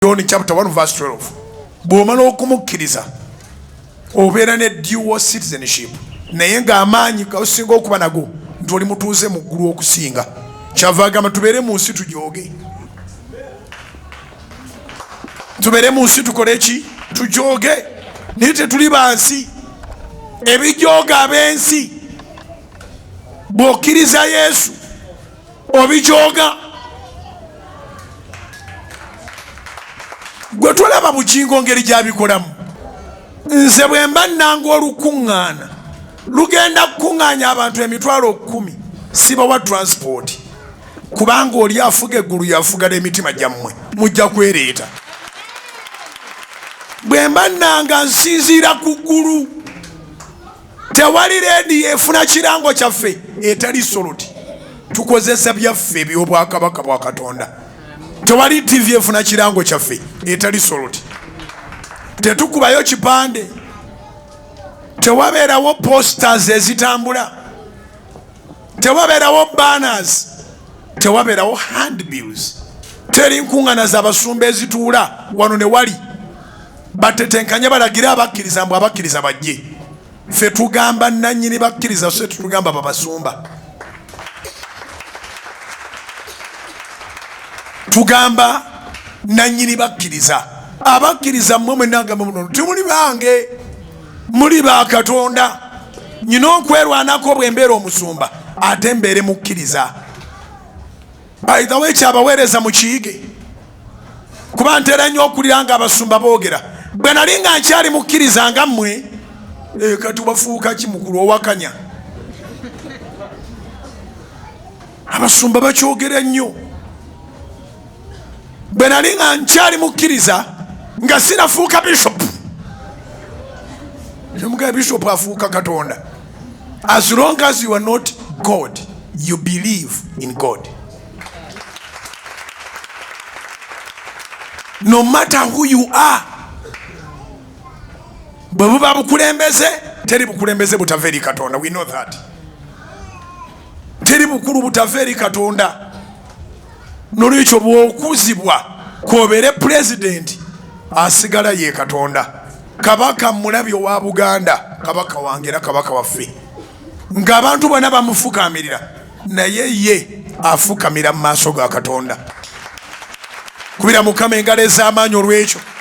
John chapter 1 verse 12. Bw'omala okumukkiriza obeera ne dual citizenship naye ng'amaanyi gasinga okuba nago nti oli mutuuze mu ggulu okusinga. Kyava agamba tubeere mu nsi tujooge. Tubeere mu nsi tukole ki? Tujooge. Naye tetuli ba nsi. Ebijooga ab'ensi bw'okkiriza Yesu obijooga. Gwe tolaba Bujjingo ngeri gy'abikolamu. Nze bwe mba nnanga olukuŋŋaana lugenda kukuŋŋaanya abantu emitwalo 10 sibawa transport kubanga oli afuga eggulu yafuga n'emitima gyammwe mujja kwereeta. Bwe mba nnanga nsinziira ku ggulu tewali leediyo efuna kirango kyaffe etali soloti tukozesa byaffe eby'obwakabaka bwa Katonda. Tewali TV efuna kirango kyaffe etali soloti. Tetukubayo kipande. Tewabeerawo posters ezitambula. Tewabeerawo banners. Tewabeerawo handbills. Teri nkuŋŋaana z'abasumba ezituula wano ne wali batetenkanya balagira abakkiriza mbu abakkiriza bajje. Ffe tugamba nannyini bakkiriza so tetugamba babasumba. Tugamba nannyini bakkiriza. Abakkiriza mmwe mwenagamba muno timuli bange muli ba Katonda. Nyina okwerwanako bwe mbeera omusumba ate mbeere mukkiriza. Aithawo ekyabaweereza mukiyige kuba ntera nnyo okulira nga abasumba boogera bwe nali nga nkyali mukkiriza nga mmwe kati bafuuka ki mukulu owakanya. Abasumba bakyogera nnyo. Bwe nali nga nkyali mukkiriza nga sinafuuka bishop. Muga bishop afuuka Katonda. As long as you are not God, you believe in God. No matter who you are. Bwe buba bukulembeze teri bukulembeze butava eri Katonda. We know that. Teri bukulu butava eri Katonda. Nolwekyo bw'okuzibwa kwobeere president asigala ye Katonda. Kabaka mulabi owa Buganda, kabaka wange era kabaka waffe. Ng'abantu bonna bamufukamirira naye ye afukamira mu maaso ga Katonda. Kubira Mukama engalo ez'amaanyi olw'ekyo.